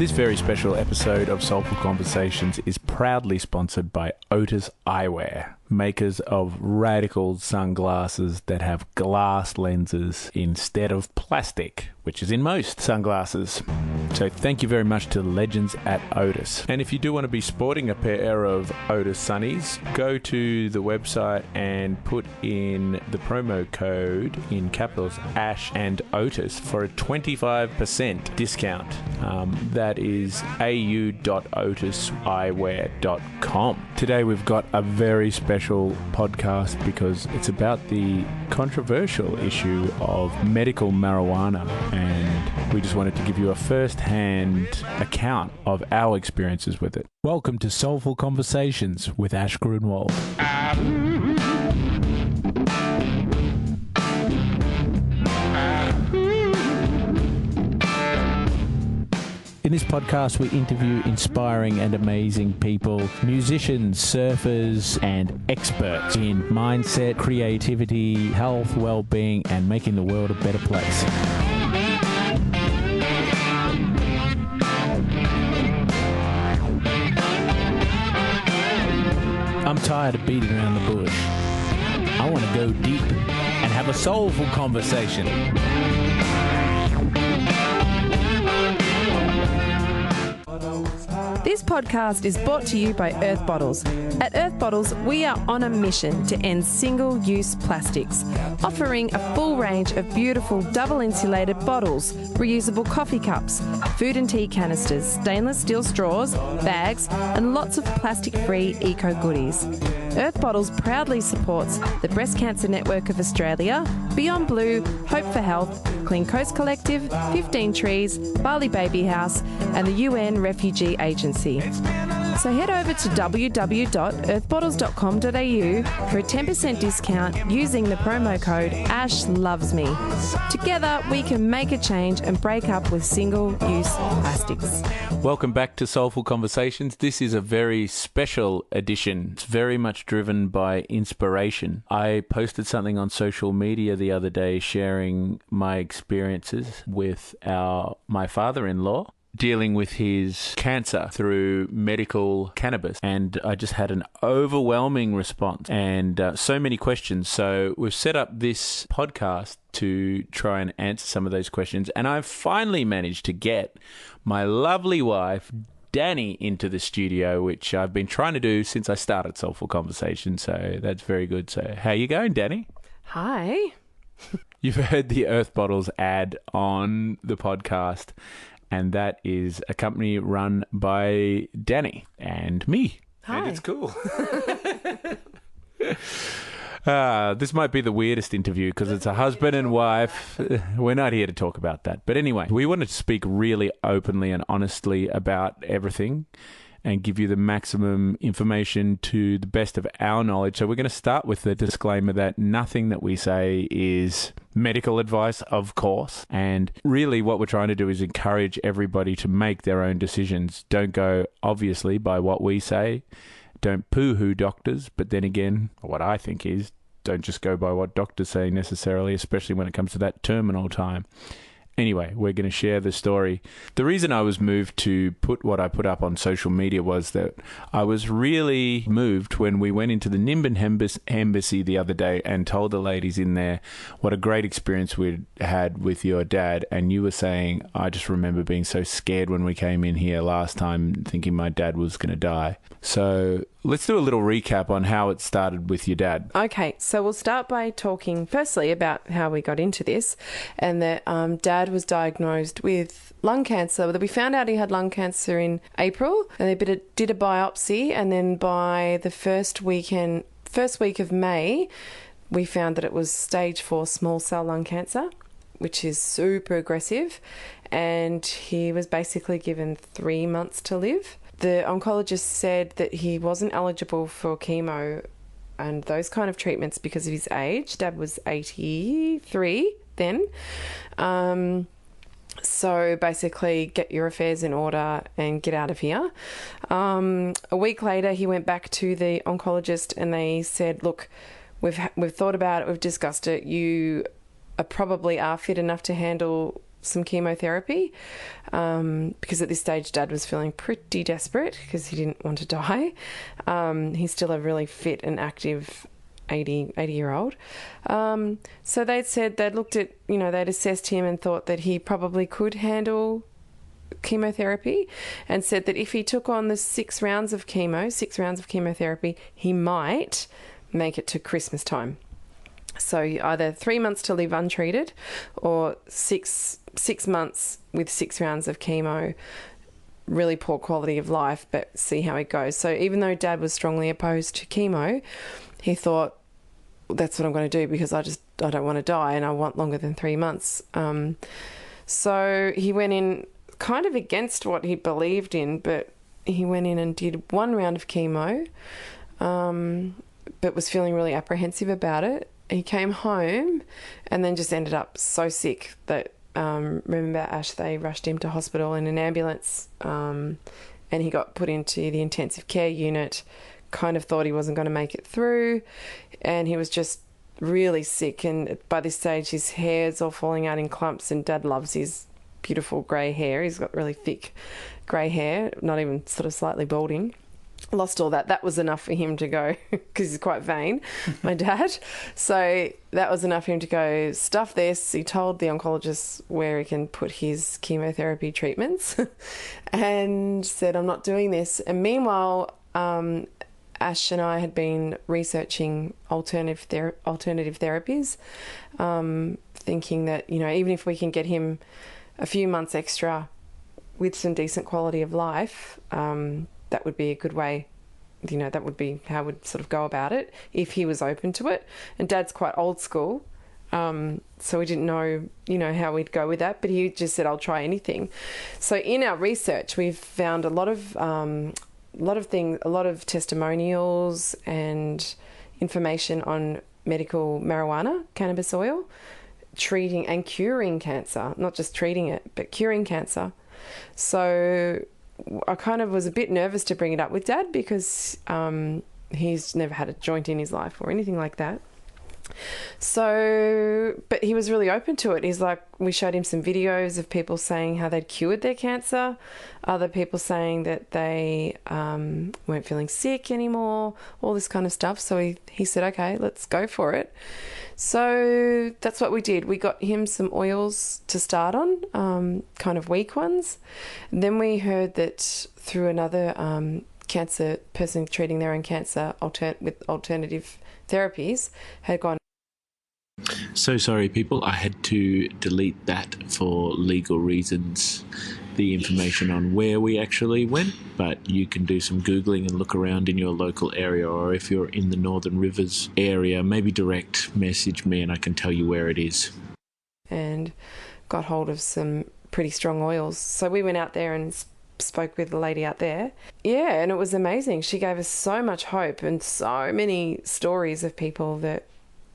This very special episode of Soulful Conversations is proudly sponsored by Otis Eyewear, makers of radical sunglasses that have glass lenses instead of plastic, which is in most sunglasses. So thank you very much to the legends at Otis. And if you do want to be sporting a pair of Otis Sunnies, go to the website and put in the promo code in capitals Ash and Otis for a 25% discount. That is au.otiseyewear.com. Today we've got a very special podcast because it's about the controversial issue of medical marijuana, and we just wanted to give you a first-hand account of our experiences with it. Welcome to Soulful Conversations with Ash Grunwald. In this podcast, we interview inspiring and amazing people, musicians, surfers, and experts in mindset, creativity, health, well-being, and making the world a better place. I'm tired of beating around the bush. I want to go deep and have a soulful conversation. This podcast is brought to you by Earth Bottles. At Earth Bottles, we are on a mission to end single-use plastics, offering a full range of beautiful double-insulated bottles, reusable coffee cups, food and tea canisters, stainless steel straws, bags, and lots of plastic-free eco-goodies. Earth Bottles proudly supports the Breast Cancer Network of Australia, Beyond Blue, Hope for Health, Clean Coast Collective, 15 Trees, Bali Baby House, and the UN Refugee Agency. So head over to www.earthbottles.com.au for a 10% discount using the promo code ASHLOVESME. Together, we can make a change and break up with single-use plastics. Welcome back to Soulful Conversations. This is a very special edition. It's very much driven by inspiration. I posted something on social media the other day sharing my experiences with my father-in-law dealing with his cancer through medical cannabis. And I just had an overwhelming response and so many questions. So we've set up this podcast to try and answer some of those questions. And I've finally managed to get my lovely wife, Danni, into the studio, which I've been trying to do since I started Soulful Conversation. So that's very good. So how you going, Danni? Hi. You've heard the Earth Bottles ad on the podcast, and that is a company run by Danni and me. Hi. And it's cool. This might be the weirdest interview because it's a husband and wife. We're not here to talk about that. But anyway, we wanted to speak really openly and honestly about everything and give you the maximum information to the best of our knowledge. So we're going to start with the disclaimer that nothing that we say is medical advice, of course. And really what we're trying to do is encourage everybody to make their own decisions. Don't go, obviously, by what we say. Don't poo-hoo doctors. But then again, what I think is, don't just go by what doctors say necessarily, especially when it comes to that terminal time. Anyway, we're going to share the story. The reason I was moved to put what I put up on social media was that I was really moved when we went into the Nimbin Embassy the other day and told the ladies in there what a great experience we'd had with your dad. And you were saying, I just remember being so scared when we came in here last time thinking my dad was going to die. So let's do a little recap on how it started with your dad. Okay, so we'll start by talking firstly about how we got into this, and that Dad was diagnosed with lung cancer. We found out he had lung cancer in April, and they did a biopsy, and then by the first week of May, we found that it was stage 4 small cell lung cancer, which is super aggressive, and he was basically given 3 months to live. The oncologist said that he wasn't eligible for chemo and those kind of treatments because of his age. Dad was 83 then. So basically get your affairs in order and get out of here. A week later, he went back to the oncologist and they said, look, we've thought about it, we've discussed it. You probably are fit enough to handle some chemotherapy because at this stage Dad was feeling pretty desperate because he didn't want to die. He's still a really fit and active 80-year-old. So they'd said they'd looked at, they'd assessed him and thought that he probably could handle chemotherapy, and said that if he took on the 6 rounds of chemotherapy, he might make it to Christmas time. So either 3 months to live untreated or six months with 6 rounds of chemo, really poor quality of life, but see how it goes. So even though Dad was strongly opposed to chemo, he thought, that's what I'm going to do because I don't want to die and I want longer than 3 months. So he went in kind of against what he believed in, but he went in and did 1 round of chemo, but was feeling really apprehensive about it. He came home and then just ended up so sick that, remember Ash, they rushed him to hospital in an ambulance, and he got put into the intensive care unit, kind of thought he wasn't going to make it through, and he was just really sick. And by this stage, his hair's all falling out in clumps, and Dad loves his beautiful grey hair. He's got really thick grey hair, not even sort of slightly balding. Lost all that. That was enough for him to go, because he's quite vain, my dad. So that was enough for him to go, stuff this. He told the oncologist where he can put his chemotherapy treatments and said, I'm not doing this. And meanwhile, Ash and I had been researching alternative therapies, thinking that, even if we can get him a few months extra with some decent quality of life, that would be a good way. That would be how we'd sort of go about it if he was open to it. And Dad's quite old school, so we didn't know, how we'd go with that. But he just said, "I'll try anything." So in our research, we've found a lot of testimonials and information on medical marijuana, cannabis oil, treating and curing cancer. Not just treating it, but curing cancer. So I kind of was a bit nervous to bring it up with Dad because he's never had a joint in his life or anything like that. So, but he was really open to it. He's like, we showed him some videos of people saying how they'd cured their cancer, other people saying that they weren't feeling sick anymore, all this kind of stuff. So he said, okay, let's go for it. So that's what we did. We got him some oils to start on, kind of weak ones. And then we heard that through another cancer person treating their own cancer with alternative therapies had gone. So sorry, people. I had to delete that for legal reasons, the information on where we actually went, but you can do some Googling and look around in your local area, or if you're in the Northern Rivers area, maybe direct message me and I can tell you where it is. And got hold of some pretty strong oils. So we went out there and spoke with the lady out there. Yeah, and it was amazing. She gave us so much hope and so many stories of people that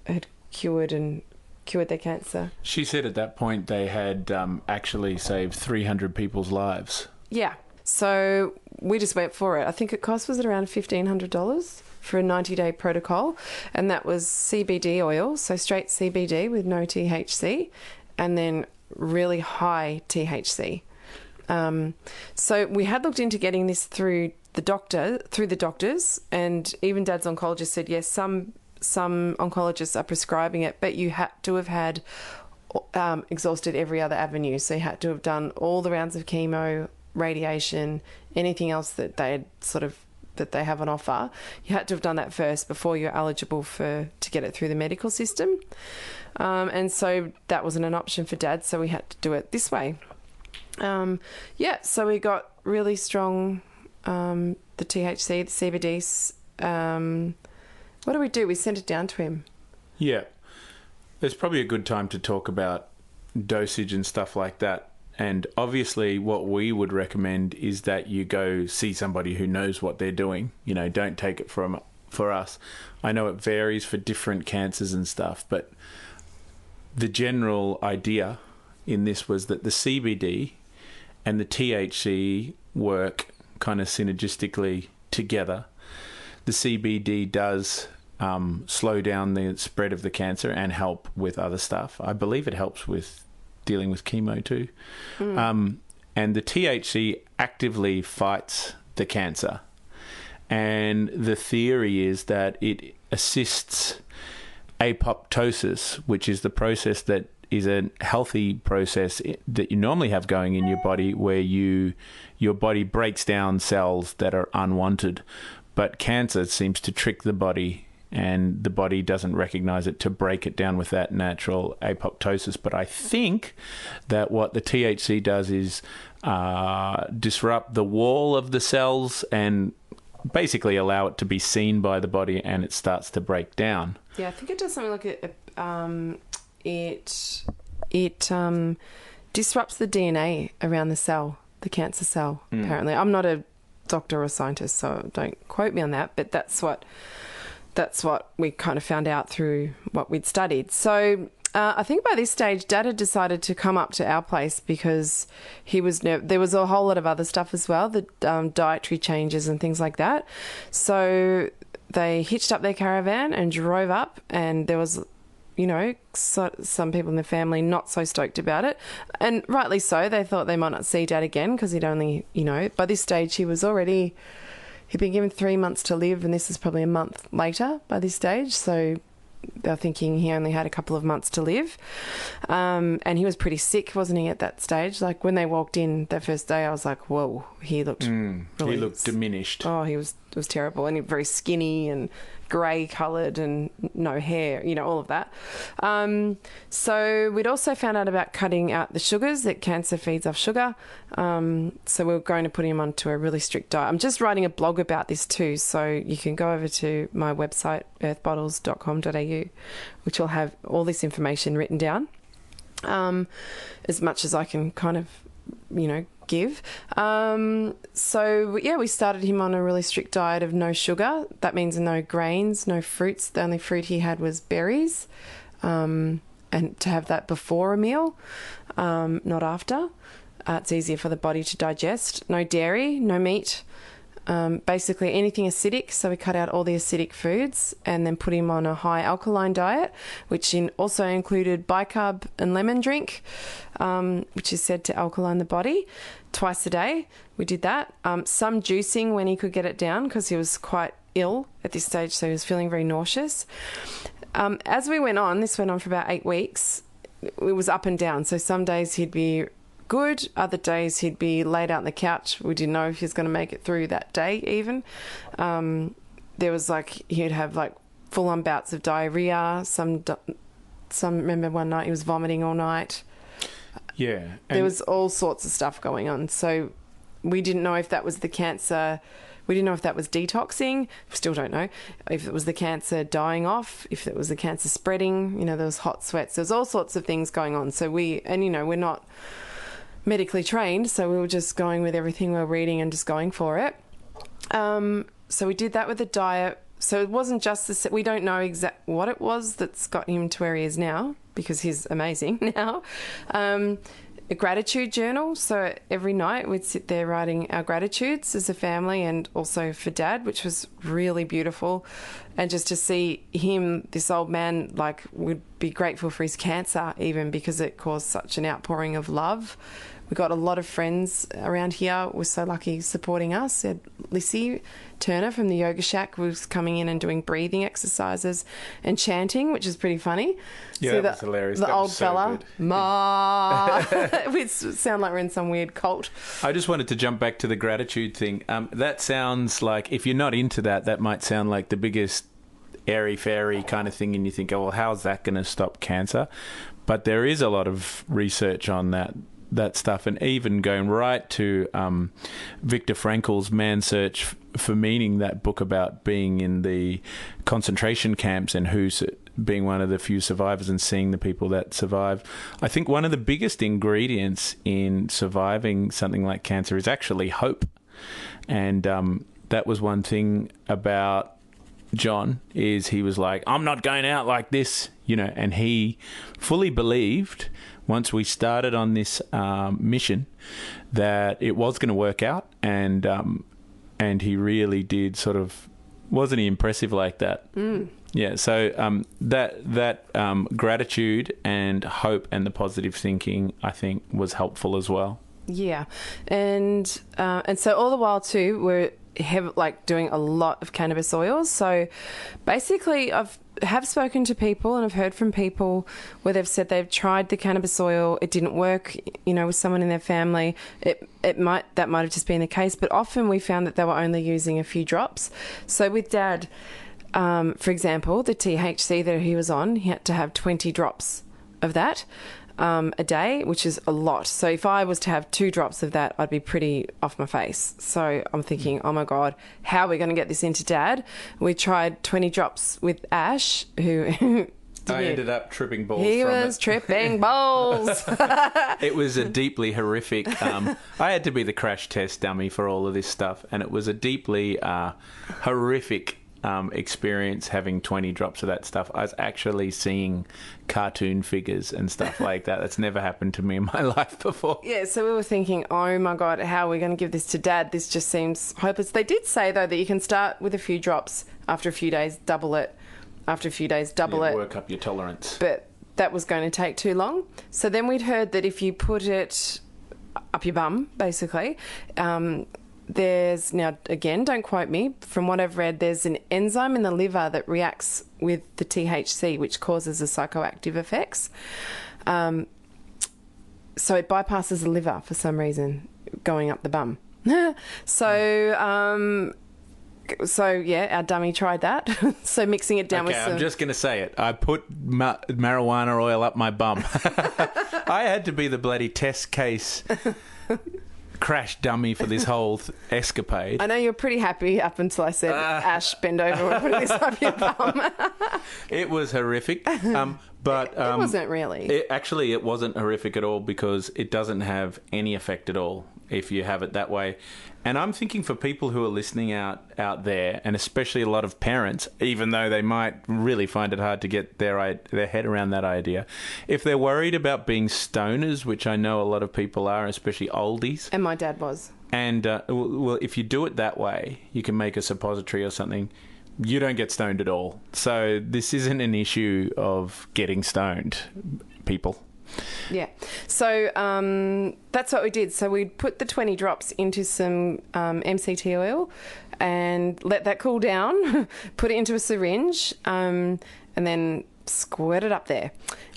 had cured their cancer. She said at that point they had actually saved 300 people's lives. Yeah. So we just went for it. I think it was it around $1,500 for a 90-day protocol, and that was CBD oil, so straight CBD with no THC, and then really high THC. So we had looked into getting this through the doctors, and even Dad's oncologist said, yes, some oncologists are prescribing it, but you had to have had exhausted every other avenue. So you had to have done all the rounds of chemo, radiation, anything else that they have on offer. You had to have done that first before you're eligible to get it through the medical system. And so that wasn't an option for Dad, so we had to do it this way. So we got really strong, the THC, the CBDs. What do we do? We sent it down to him. Yeah. There's probably a good time to talk about dosage and stuff like that. And obviously what we would recommend is that you go see somebody who knows what they're doing. Don't take it for us. I know it varies for different cancers and stuff, but the general idea in this was that the CBD and the THC work kind of synergistically together. The CBD does slow down the spread of the cancer and help with other stuff. I believe it helps with dealing with chemo too. And the THC actively fights the cancer. And the theory is that it assists apoptosis, which is the process that is a healthy process that you normally have going in your body, where your body breaks down cells that are unwanted. But cancer seems to trick the body, and the body doesn't recognize it to break it down with that natural apoptosis. But I think that what the THC does is disrupt the wall of the cells and basically allow it to be seen by the body, and it starts to break down. Yeah, I think it does something like it disrupts the DNA around the cell, the cancer cell, apparently. I'm not a doctor or scientist, so don't quote me on that, but that's what we kind of found out through what we'd studied. So I think by this stage, Dad had decided to come up to our place because he was there was a whole lot of other stuff as well, the dietary changes and things like that. So they hitched up their caravan and drove up, and there was, some people in the family not so stoked about it, and rightly so. They thought they might not see Dad again because he'd only, by this stage he'd been given 3 months to live, and this is probably a month later by this stage. So they're thinking he only had a couple of months to live. And he was pretty sick, wasn't he, at that stage? Like, when they walked in that first day, I was like, whoa, he looked really... He looked diminished. Oh, it was terrible. And he was very skinny and grey-coloured and no hair, all of that. So we'd also found out about cutting out the sugars, that cancer feeds off sugar. So we were going to put him onto a really strict diet. I'm just writing a blog about this too, so you can go over to my website, earthbottles.com.au, which will have all this information written down, as much as I can kind of, give. So yeah, we started him on a really strict diet of no sugar. That means no grains, no fruits. The only fruit he had was berries, and to have that before a meal, not after. It's easier for the body to digest. No dairy, no meat. Basically anything acidic, so we cut out all the acidic foods and then put him on a high alkaline diet, which also included bicarb and lemon drink, which is said to alkaline the body, twice a day. We did that. Some juicing when he could get it down, because he was quite ill at this stage, so he was feeling very nauseous. As we went on, this went on for about 8 weeks, it was up and down. So some days he'd be good, other days he'd be laid out on the couch. We didn't know if he was going to make it through that day even. There was he'd have full-on bouts of diarrhea. Some remember one night he was vomiting all night. Yeah. There was all sorts of stuff going on. So we didn't know if that was the cancer. We didn't know if that was detoxing. We still don't know if it was the cancer dying off, if it was the cancer spreading. There was hot sweats. There was all sorts of things going on. So we're not medically trained, so we were just going with everything we were reading and just going for it. So we did that with the diet. So it wasn't just we don't know exactly what it was that's got him to where he is now, because he's amazing now. A gratitude journal. So every night we'd sit there writing our gratitudes as a family, and also for Dad, which was really beautiful. And just to see him, this old man, would be grateful for his cancer even, because it caused such an outpouring of love. We got a lot of friends around here. We're so lucky supporting us. Lissy Turner from the Yoga Shack was coming in and doing breathing exercises and chanting, which is pretty funny. Yeah, that was hilarious. The that old was so fella, good. Ma. We sound like we're in some weird cult. I just wanted to jump back to the gratitude thing. That sounds like, if you're not into that, that might sound like the biggest airy-fairy kind of thing, and you think, oh, well, how's that going to stop cancer? But there is a lot of research on that stuff, and even going right to Viktor Frankl's Man's Search for Meaning, that book about being in the concentration camps and being one of the few survivors and seeing the people that survive. I think one of the biggest ingredients in surviving something like cancer is actually hope. And that was one thing about John, is he was like, I'm not going out like this, and he fully believed, once we started on this mission, that it was going to work out, and he really did wasn't he impressive like that? Yeah, so that gratitude and hope and the positive thinking, I think, was helpful as well. Yeah, and so all the while too, we're doing a lot of cannabis oils. So basically, have spoken to people and I've heard from people where they've said they've tried the cannabis oil, it didn't work, with someone in their family. That might have just been the case, but often we found that they were only using a few drops. So with Dad, for example, the THC that he was on, he had to have 20 drops of that a day, which is a lot. So if I was to have 2 drops of that, I'd be pretty off my face. So I'm thinking, oh my God, how are we going to get this into Dad? We tried 20 drops with Ash, who... I ended up tripping balls. He was tripping balls. It was a deeply horrific... I had to be the crash test dummy for all of this stuff, and it was a deeply horrific experience having 20 drops of that stuff. I was actually seeing cartoon figures and stuff like that. That's never happened to me in my life before. Yeah, so we were thinking, oh my God, how are we going to give this to Dad? This just seems hopeless. They did say, though, that you can start with a few drops, after a few days, double it, after a few days, double it. Work up your tolerance. But that was going to take too long. So then we'd heard that if you put it up your bum, basically, there's now, again, don't quote me, from what I've read, there's an enzyme in the liver that reacts with the THC, which causes the psychoactive effects. So it bypasses the liver for some reason, going up the bum. So yeah, our dummy tried that. So mixing it down with some... I'm just going to say it. I put marijuana oil up my bum. I had to be the bloody test case... crash dummy for this whole escapade. I know you're pretty happy up until I said, Ash, bend over and put this up your bum. It was horrific. But it wasn't really. It wasn't horrific at all because it doesn't have any effect at all if you have it that way. And I'm thinking for people who are listening out there, and especially a lot of parents, even though they might really find it hard to get their head around that idea, if they're worried about being stoners, which I know a lot of people are, especially oldies. And my dad was. And, well, if you do it that way, you can make a suppository or something. You don't get stoned at all. So this isn't an issue of getting stoned, people. Yeah. So that's what we did. So we put the 20 drops into some MCT oil and let that cool down, put it into a syringe, and then squirt it up there.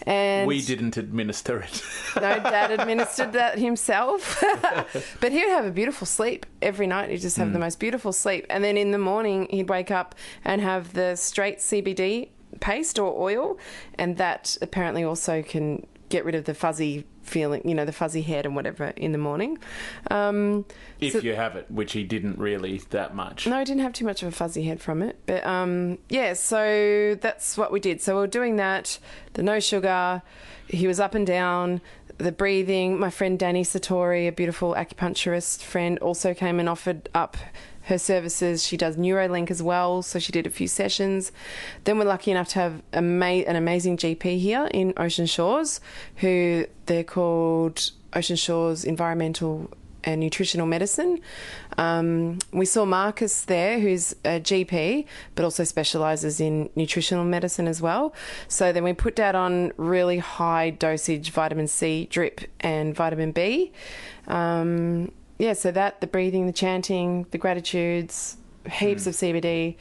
And we didn't administer it. No, Dad administered that himself. But he would have a beautiful sleep every night. He'd just have the most beautiful sleep. And then in the morning, he'd wake up and have the straight CBD paste or oil, and that apparently also can get rid of the fuzzy feeling, the fuzzy head and whatever in the morning. If you have it, which he didn't really that much. No, he didn't have too much of a fuzzy head from it. But yeah, so that's what we did. So we were doing that, the no sugar, he was up and down, the breathing. My friend Danni Satori, a beautiful acupuncturist friend, also came and offered up her services. She does Neuralink as well, so she did a few sessions. Then we're lucky enough to have an amazing GP here in Ocean Shores, who they're called Ocean Shores Environmental and Nutritional Medicine. We saw Marcus there, who's a GP, but also specialises in nutritional medicine as well. So then we put Dad on really high dosage vitamin C drip and vitamin B. Yeah, so that, the breathing, the chanting, the gratitudes, heaps of CBD.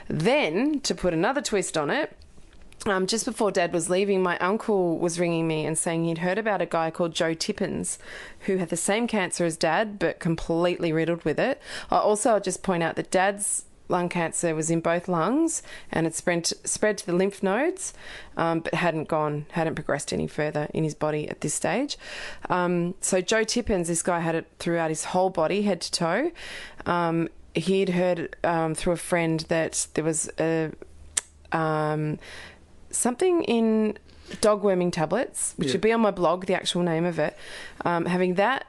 Then, to put another twist on it, just before Dad was leaving, my uncle was ringing me and saying he'd heard about a guy called Joe Tippins who had the same cancer as Dad, but completely riddled with it. I'll just point out that Dad's lung cancer was in both lungs and it spread to the lymph nodes, but hadn't progressed any further in his body at this stage. So Joe Tippins, this guy had it throughout his whole body, head to toe. He'd heard through a friend that there was something in dog worming tablets, which would be on my blog, the actual name of it, having that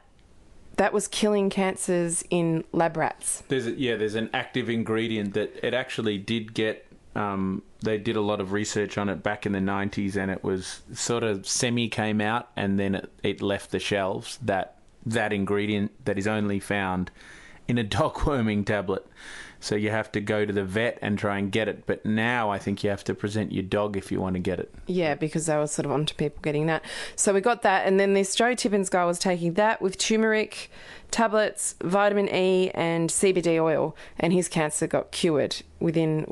was killing cancers in lab rats. There's an active ingredient that it actually did get. They did a lot of research on it back in the 90s, and it was sort of came out, and then it left the shelves. That ingredient that is only found in a dog worming tablet. So you have to go to the vet and try and get it. But now I think you have to present your dog if you want to get it. Yeah, because they were sort of onto people getting that. So we got that, and then this Joe Tippins guy was taking that with turmeric tablets, vitamin E, and CBD oil, and his cancer got cured within,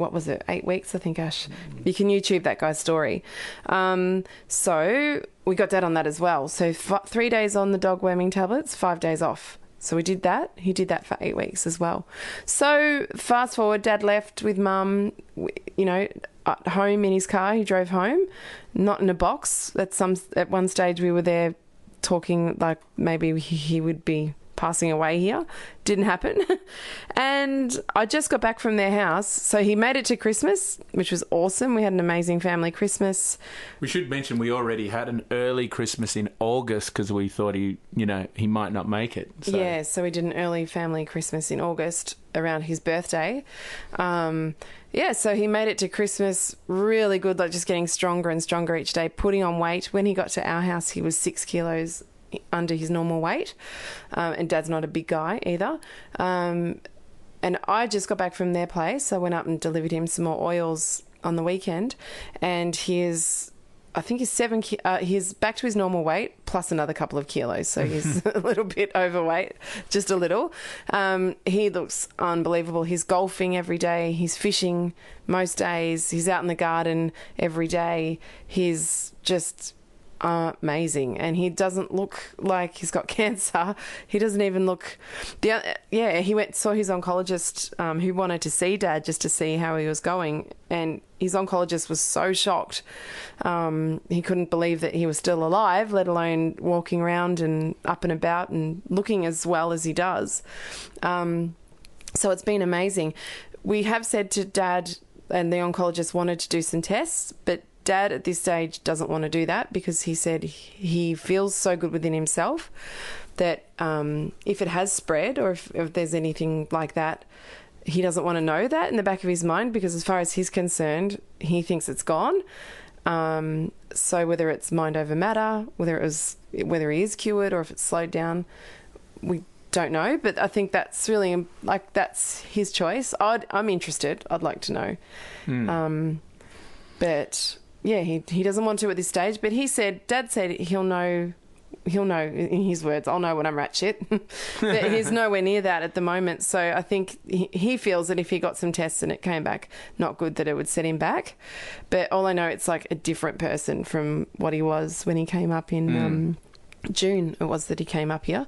8 weeks, I think, Ash. You can YouTube that guy's story. So we got Dad on that as well. So 3 days on the dog worming tablets, 5 days off. So we did that. He did that for 8 weeks as well. So fast forward, Dad left with Mum, at home in his car. He drove home, not in a box. At one stage we were there talking like maybe he would be passing away here. Didn't happen. And I just got back from their house. So he made it to Christmas, which was awesome. We had an amazing family Christmas. We should mention we already had an early Christmas in August because we thought he might not make it. So. Yeah, so we did an early family Christmas in August around his birthday. So he made it to Christmas really good, like just getting stronger and stronger each day, putting on weight. When he got to our house, he was 6 kilos under his normal weight, and Dad's not a big guy either, and I just got back from their place. I went up and delivered him some more oils on the weekend, and he's back to his normal weight plus another couple of kilos, so he's a little bit overweight, just a little. He looks unbelievable. He's golfing every day, he's fishing most days, he's out in the garden every day. He's just amazing, and he doesn't look like he's got cancer. He doesn't even look he saw his oncologist, who wanted to see Dad just to see how he was going, and his oncologist was so shocked. He couldn't believe that he was still alive, let alone walking around and up and about and looking as well as he does. So it's been amazing. We have said to Dad, and the oncologist wanted to do some tests, but Dad at this stage doesn't want to do that because he said he feels so good within himself that if it has spread or if there's anything like that, he doesn't want to know that in the back of his mind, because as far as he's concerned, he thinks it's gone. So whether it's mind over matter, whether he is cured or if it's slowed down, we don't know. But I think that's really, that's his choice. I'm interested. I'd like to know. But yeah, he doesn't want to at this stage, but Dad said he'll know, in his words, I'll know when I'm rat shit. But he's nowhere near that at the moment. So I think he feels that if he got some tests and it came back not good, that it would set him back. But all I know, it's like a different person from what he was when he came up in June. It was that he came up here.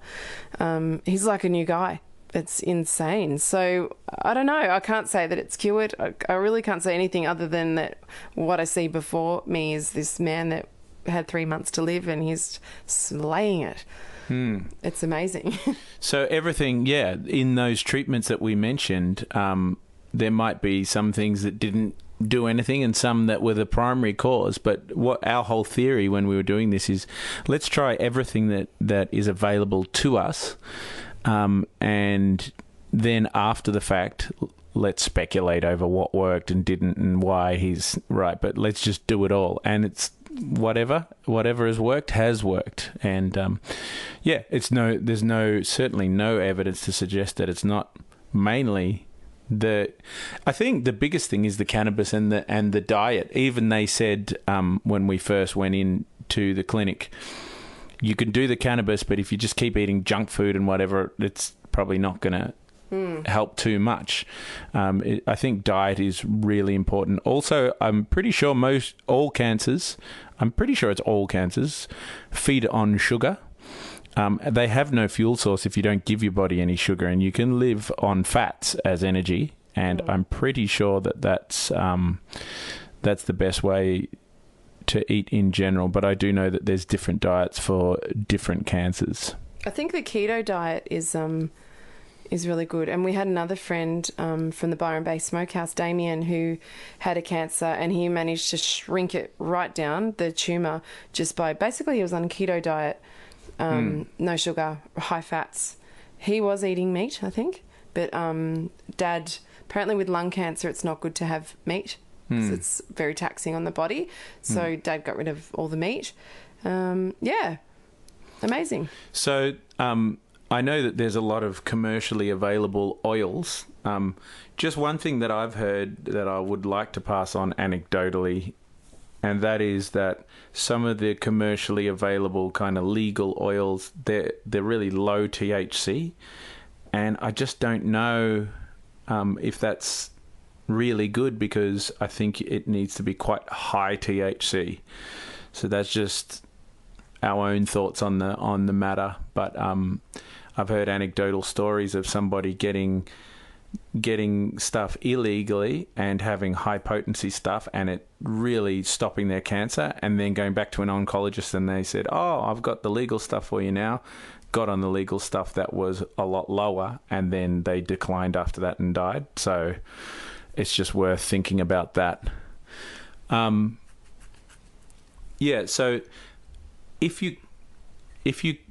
He's like a new guy. It's insane. So I don't know. I can't say that it's cured. I really can't say anything other than that what I see before me is this man that had 3 months to live and he's slaying it. It's amazing. So everything, in those treatments that we mentioned, there might be some things that didn't do anything and some that were the primary cause. But what our whole theory when we were doing this is, let's try everything that is available to us. And then after the fact, let's speculate over what worked and didn't and why he's right. But let's just do it all. And it's whatever has worked. And there's certainly no evidence to suggest that it's not mainly I think the biggest thing is the cannabis and the diet. Even they said when we first went into the clinic, you can do the cannabis, but if you just keep eating junk food and whatever, it's probably not going to help too much. I think diet is really important. Also, I'm pretty sure all cancers feed on sugar. They have no fuel source if you don't give your body any sugar, and you can live on fats as energy. And I'm pretty sure that's the best way to eat in general, but I do know that there's different diets for different cancers. I think the keto diet is really good. And we had another friend from the Byron Bay Smokehouse, Damien, who had a cancer, and he managed to shrink it right down, the tumour, just by basically he was on a keto diet, no sugar, high fats. He was eating meat, I think, but Dad, apparently with lung cancer, it's not good to have meat. So it's very taxing on the body. So Dad got rid of all the meat. Amazing. So I know that there's a lot of commercially available oils. Just one thing that I've heard that I would like to pass on anecdotally, and that is that some of the commercially available kind of legal oils, they're really low THC, and I just don't know if that's really good, because I think it needs to be quite high THC. So that's just our own thoughts on the matter. But I've heard anecdotal stories of somebody getting stuff illegally and having high potency stuff, and it really stopping their cancer, and then going back to an oncologist and they said, "Oh, I've got the legal stuff for you now." Got on the legal stuff that was a lot lower, and then they declined after that and died. So it's just worth thinking about that. So if you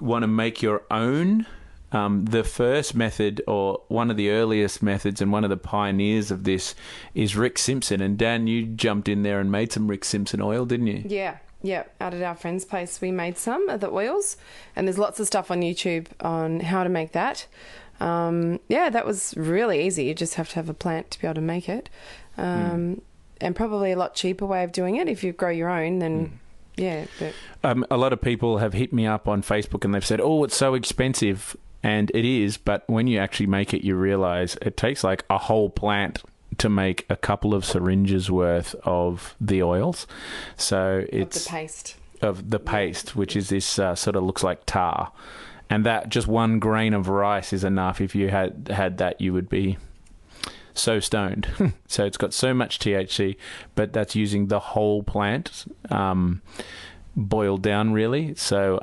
want to make your own, the first method, or one of the earliest methods and one of the pioneers of this, is Rick Simpson. And Dan, you jumped in there and made some Rick Simpson oil, didn't you? Yeah, out at our friend's place we made some of the oils, and there's lots of stuff on YouTube on how to make that. That was really easy. You just have to have a plant to be able to make it, and probably a lot cheaper way of doing it if you grow your own. Then a lot of people have hit me up on Facebook and they've said, "Oh, it's so expensive," and it is. But when you actually make it, you realise it takes like a whole plant to make a couple of syringes worth of the oils. So it's of the paste, which is this sort of looks like tar. And that just one grain of rice is enough. If you had that, you would be so stoned. So it's got so much THC, but that's using the whole plant, boiled down really. So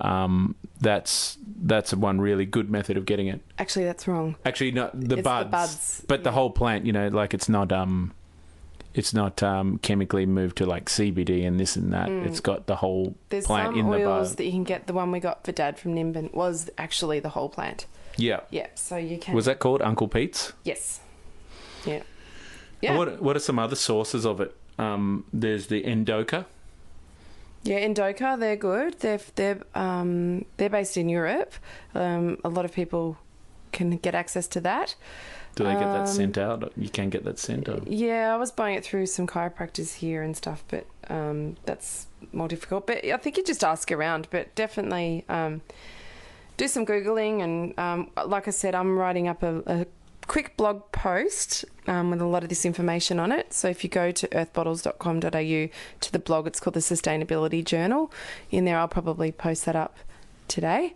that's one really good method of getting it. Actually, that's wrong. Actually, no, the buds. But the whole plant, like it's not chemically moved to like CBD and this and that. It's got the whole plant in the bud. There's some oils that you can get. The one we got for Dad from Nimbin was actually the whole plant. Yeah. Yeah, so you can... Was that called Uncle Pete's? Yes. Yeah. What are some other sources of it? There's the Endoca. Yeah, Endoca, they're good. They're based in Europe. A lot of people can get access to that. Do they get that sent out? You can get that sent out? Yeah, I was buying it through some chiropractors here and stuff, but that's more difficult. But I think you just ask around, but definitely do some Googling. And like I said, I'm writing up a quick blog post with a lot of this information on it. So if you go to earthbottles.com.au to the blog, it's called the Sustainability Journal. In there, I'll probably post that up today.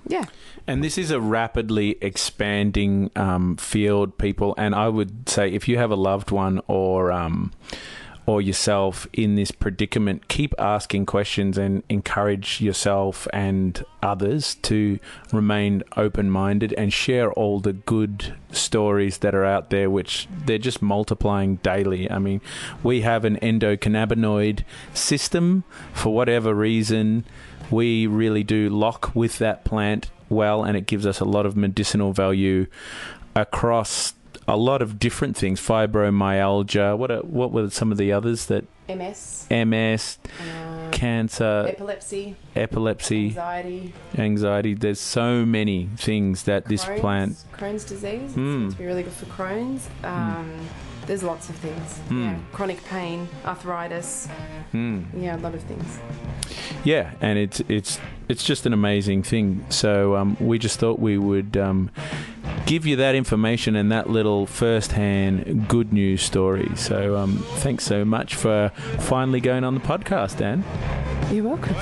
Yeah. And this is a rapidly expanding field, people. And I would say if you have a loved one or yourself in this predicament, keep asking questions and encourage yourself and others to remain open-minded and share all the good stories that are out there, which they're just multiplying daily. I mean, we have an endocannabinoid system. For whatever reason, we really do lock with that plant well, and it gives us a lot of medicinal value across a lot of different things. Fibromyalgia. What were some of the others that? MS, cancer, epilepsy, anxiety. There's so many things that this plant. Crohn's disease. It seems to be really good for Crohn's. There's lots of things. Yeah. Chronic pain, arthritis. Yeah, a lot of things. Yeah, and it's just an amazing thing. So we just thought we would give you that information and that little first-hand good news story. So thanks so much for finally going on the podcast, Dan. You're welcome.